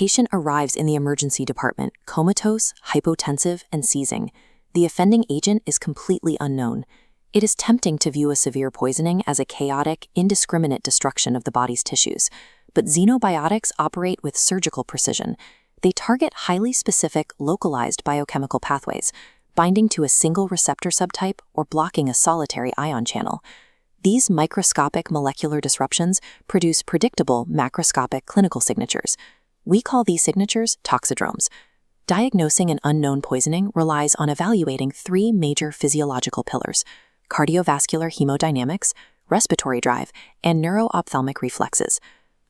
patient arrives in the emergency department, comatose, hypotensive, and seizing. The offending agent is completely unknown. It is tempting to view a severe poisoning as a chaotic, indiscriminate destruction of the body's tissues, but xenobiotics operate with surgical precision. They target highly specific, localized biochemical pathways, binding to a single receptor subtype or blocking a solitary ion channel. These microscopic molecular disruptions produce predictable macroscopic clinical signatures. We call these signatures toxidromes. Diagnosing an unknown poisoning relies on evaluating three major physiological pillars: cardiovascular hemodynamics, respiratory drive, and neuro-ophthalmic reflexes.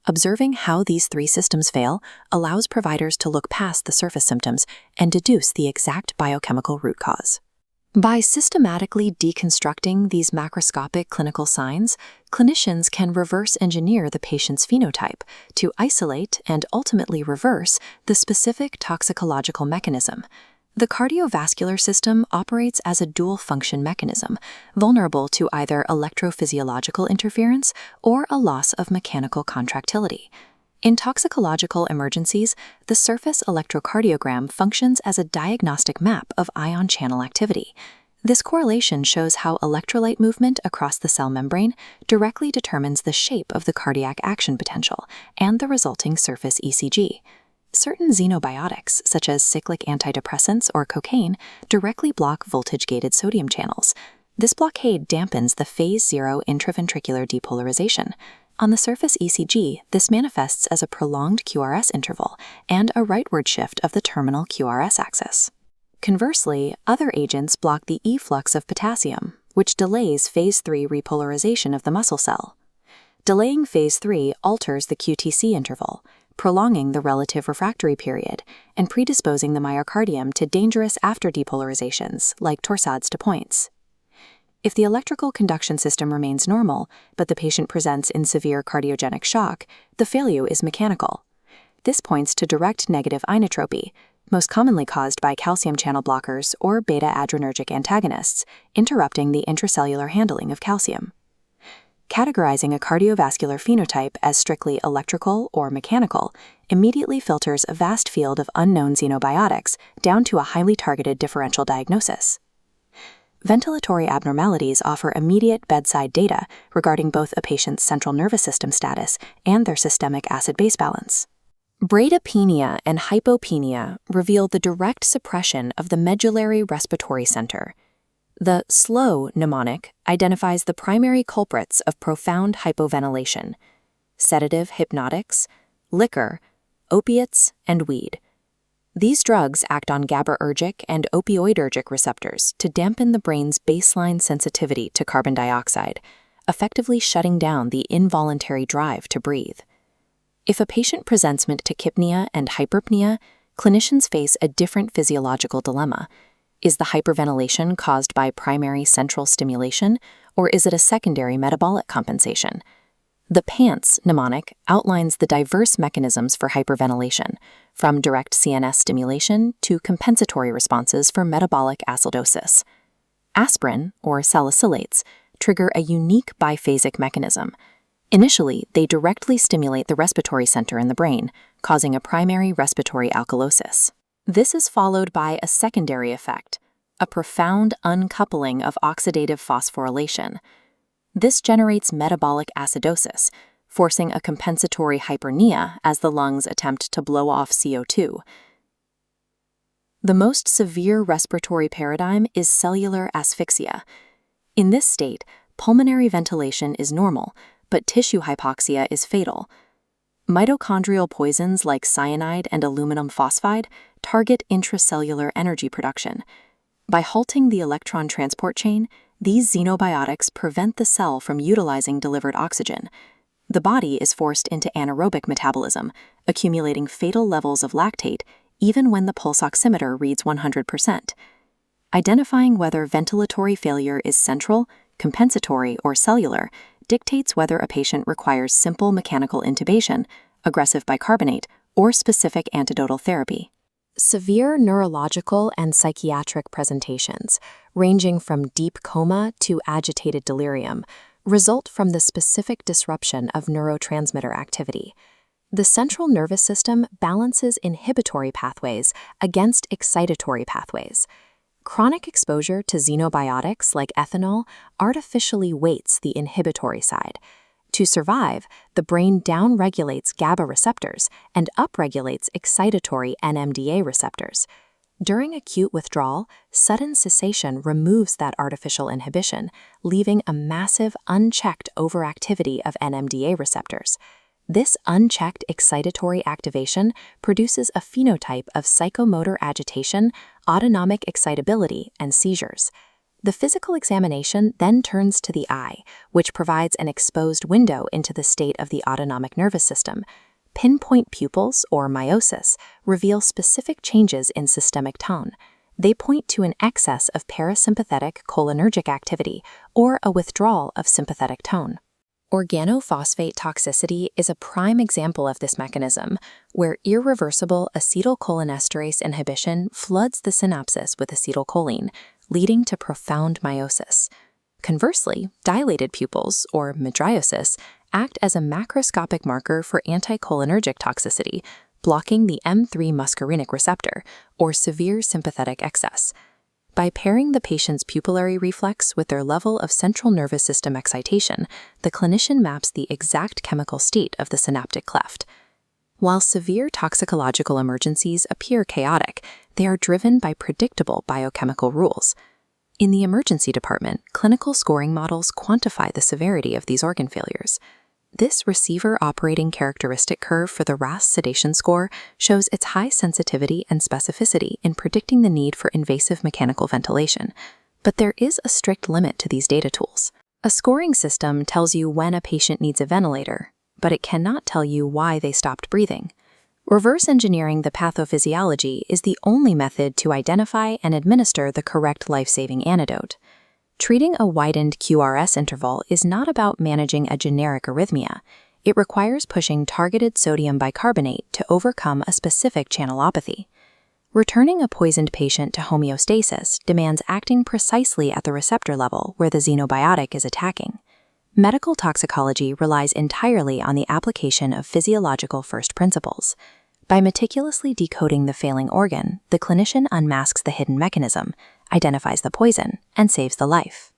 Observing how these three systems fail allows providers to look past the surface symptoms and deduce the exact biochemical root cause. By systematically deconstructing these macroscopic clinical signs, clinicians can reverse engineer the patient's phenotype to isolate and ultimately reverse the specific toxicological mechanism. The cardiovascular system operates as a dual-function mechanism, vulnerable to either electrophysiological interference or a loss of mechanical contractility. In toxicological emergencies, the surface electrocardiogram functions as a diagnostic map of ion channel activity. This correlation shows how electrolyte movement across the cell membrane directly determines the shape of the cardiac action potential and the resulting surface ECG. Certain xenobiotics, such as cyclic antidepressants or cocaine, directly block voltage-gated sodium channels. This blockade dampens the phase 0 intraventricular depolarization. On the surface ECG, this manifests as a prolonged QRS interval and a rightward shift of the terminal QRS axis. Conversely, other agents block the efflux of potassium, which delays phase 3 repolarization of the muscle cell. Delaying phase 3 alters the QTC interval, prolonging the relative refractory period and predisposing the myocardium to dangerous after-depolarizations like torsades de pointes. If the electrical conduction system remains normal, but the patient presents in severe cardiogenic shock, the failure is mechanical. This points to direct negative inotropy, most commonly caused by calcium channel blockers or beta-adrenergic antagonists, interrupting the intracellular handling of calcium. Categorizing a cardiovascular phenotype as strictly electrical or mechanical immediately filters a vast field of unknown xenobiotics down to a highly targeted differential diagnosis. Ventilatory abnormalities offer immediate bedside data regarding both a patient's central nervous system status and their systemic acid-base balance. Bradykapnia and hypopenia reveal the direct suppression of the medullary respiratory center. The slow mnemonic identifies the primary culprits of profound hypoventilation: sedative hypnotics, liquor, opiates, and weed. These drugs act on GABAergic and opioidergic receptors to dampen the brain's baseline sensitivity to carbon dioxide, effectively shutting down the involuntary drive to breathe. If a patient presents with tachypnea and hyperpnea, clinicians face a different physiological dilemma. Is the hyperventilation caused by primary central stimulation, or is it a secondary metabolic compensation? The PANTS mnemonic outlines the diverse mechanisms for hyperventilation, from direct CNS stimulation to compensatory responses for metabolic acidosis. Aspirin, or salicylates, trigger a unique biphasic mechanism. Initially, they directly stimulate the respiratory center in the brain, causing a primary respiratory alkalosis. This is followed by a secondary effect, a profound uncoupling of oxidative phosphorylation. This generates metabolic acidosis, forcing a compensatory hyperpnea as the lungs attempt to blow off CO2. The most severe respiratory paradigm is cellular asphyxia. In this state, pulmonary ventilation is normal, but tissue hypoxia is fatal. Mitochondrial poisons like cyanide and aluminum phosphide target intracellular energy production. By halting the electron transport chain, these xenobiotics prevent the cell from utilizing delivered oxygen. The body is forced into anaerobic metabolism, accumulating fatal levels of lactate even when the pulse oximeter reads 100%. Identifying whether ventilatory failure is central, compensatory, or cellular dictates whether a patient requires simple mechanical intubation, aggressive bicarbonate, or specific antidotal therapy. Severe neurological and psychiatric presentations, ranging from deep coma to agitated delirium, result from the specific disruption of neurotransmitter activity. The central nervous system balances inhibitory pathways against excitatory pathways. Chronic exposure to xenobiotics like ethanol artificially weights the inhibitory side. To survive, the brain downregulates GABA receptors and upregulates excitatory NMDA receptors. During acute withdrawal, sudden cessation removes that artificial inhibition, leaving a massive unchecked overactivity of NMDA receptors. This unchecked excitatory activation produces a phenotype of psychomotor agitation, autonomic excitability, and seizures. The physical examination then turns to the eye, which provides an exposed window into the state of the autonomic nervous system. Pinpoint pupils, or miosis, reveal specific changes in systemic tone. They point to an excess of parasympathetic cholinergic activity or a withdrawal of sympathetic tone. Organophosphate toxicity is a prime example of this mechanism, where irreversible acetylcholinesterase inhibition floods the synapses with acetylcholine, leading to profound miosis. Conversely, dilated pupils, or mydriosis, act as a macroscopic marker for anticholinergic toxicity, blocking the M3 muscarinic receptor, or severe sympathetic excess. By pairing the patient's pupillary reflex with their level of central nervous system excitation, the clinician maps the exact chemical state of the synaptic cleft. While severe toxicological emergencies appear chaotic, they are driven by predictable biochemical rules. In the emergency department, clinical scoring models quantify the severity of these organ failures. This receiver operating characteristic curve for the RASS sedation score shows its high sensitivity and specificity in predicting the need for invasive mechanical ventilation. But there is a strict limit to these data tools. A scoring system tells you when a patient needs a ventilator, but it cannot tell you why they stopped breathing. Reverse engineering the pathophysiology is the only method to identify and administer the correct life-saving antidote. Treating a widened QRS interval is not about managing a generic arrhythmia. It requires pushing targeted sodium bicarbonate to overcome a specific channelopathy. Returning a poisoned patient to homeostasis demands acting precisely at the receptor level where the xenobiotic is attacking. Medical toxicology relies entirely on the application of physiological first principles. By meticulously decoding the failing organ, the clinician unmasks the hidden mechanism, identifies the poison, and saves the life.